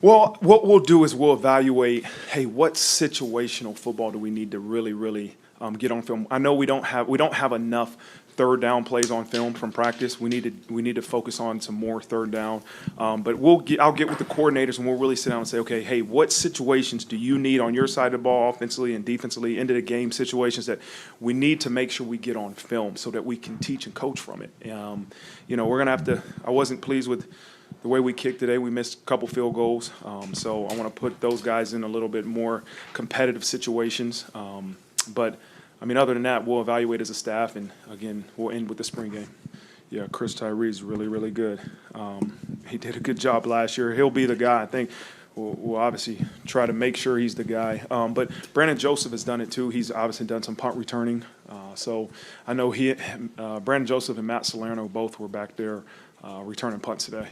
Well, what we'll do is we'll evaluate, hey, what situational football do we need to really get on film? I know we don't have enough third down plays on film from practice. We need to focus on some more third down. But I'll get with the coordinators and we'll really sit down and say, okay, hey, what situations do you need on your side of the ball, offensively and defensively, into the game situations that we need to make sure we get on film so that we can teach and coach from it. We're gonna have to. I wasn't pleased with the way we kicked today. We missed a couple field goals, so I want to put those guys in a little bit more competitive situations. But other than that, we'll evaluate as a staff, and again, we'll end with the spring game. Yeah, Chris Tyree's really good. He did a good job last year. He'll be the guy. I think we'll obviously try to make sure he's the guy. But Brandon Joseph has done it too. He's obviously done some punt returning. So I know Brandon Joseph and Matt Salerno both were back there returning punts today.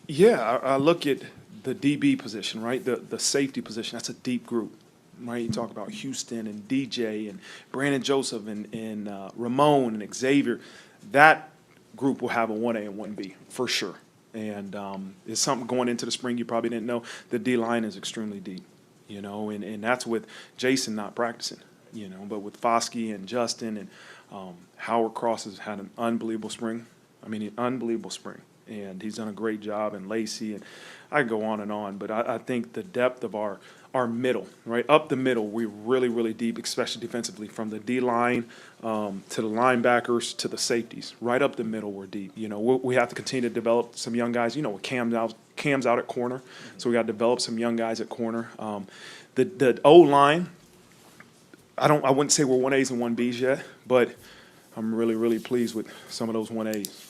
Yeah, I look at the DB position, right? The safety position. That's a deep group, right? You talk about Houston and DJ and Brandon Joseph and Ramon and Xavier. That group will have a 1A and 1B for sure. And it's something going into the spring you probably didn't know. The D-line is extremely deep, and that's with Jason not practicing, but with Foskey and Justin and Howard Cross has had an unbelievable spring. An unbelievable spring. And he's done a great job, and Lacey, and I could go on, but I think the depth of our middle, right, up the middle, we're really deep, especially defensively, from the D-line to the linebackers to the safeties. Right up the middle, we're deep. We have to continue to develop some young guys. With Cam's out at corner, so we got to develop some young guys at corner. The O-line, I wouldn't say we're 1As and 1Bs yet, but I'm really pleased with some of those 1As.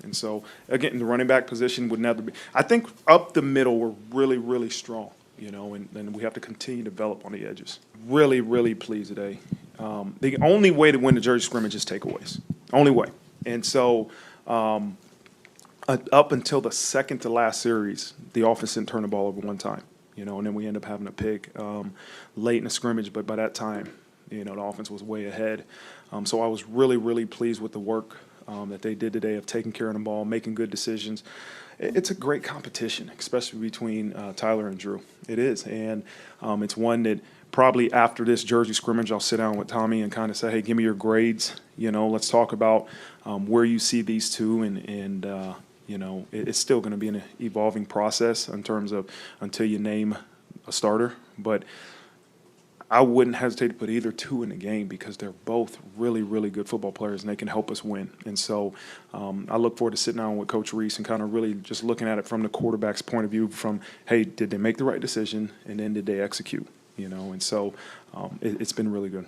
And so, again, the running back position would never be. I think up the middle we're really strong, and we have to continue to develop on the edges. Really pleased today. The only way to win the jersey scrimmage is takeaways. Only way. And so, up until the second to last series, the offense didn't turn the ball over one time, and then we end up having a pick late in the scrimmage. But by that time, the offense was way ahead. So I was really pleased with the work that they did today of taking care of the ball, making good decisions. It's a great competition, especially between Tyler and Drew. It is, and it's one that probably after this jersey scrimmage, I'll sit down with Tommy and kind of say, hey, give me your grades. Let's talk about where you see these two, and it's still going to be an evolving process in terms of until you name a starter. But I wouldn't hesitate to put either two in the game because they're both really good football players, and they can help us win. And so I look forward to sitting down with Coach Reese and kind of really just looking at it from the quarterback's point of view from, hey, did they make the right decision, and then did they execute? And so it's been really good.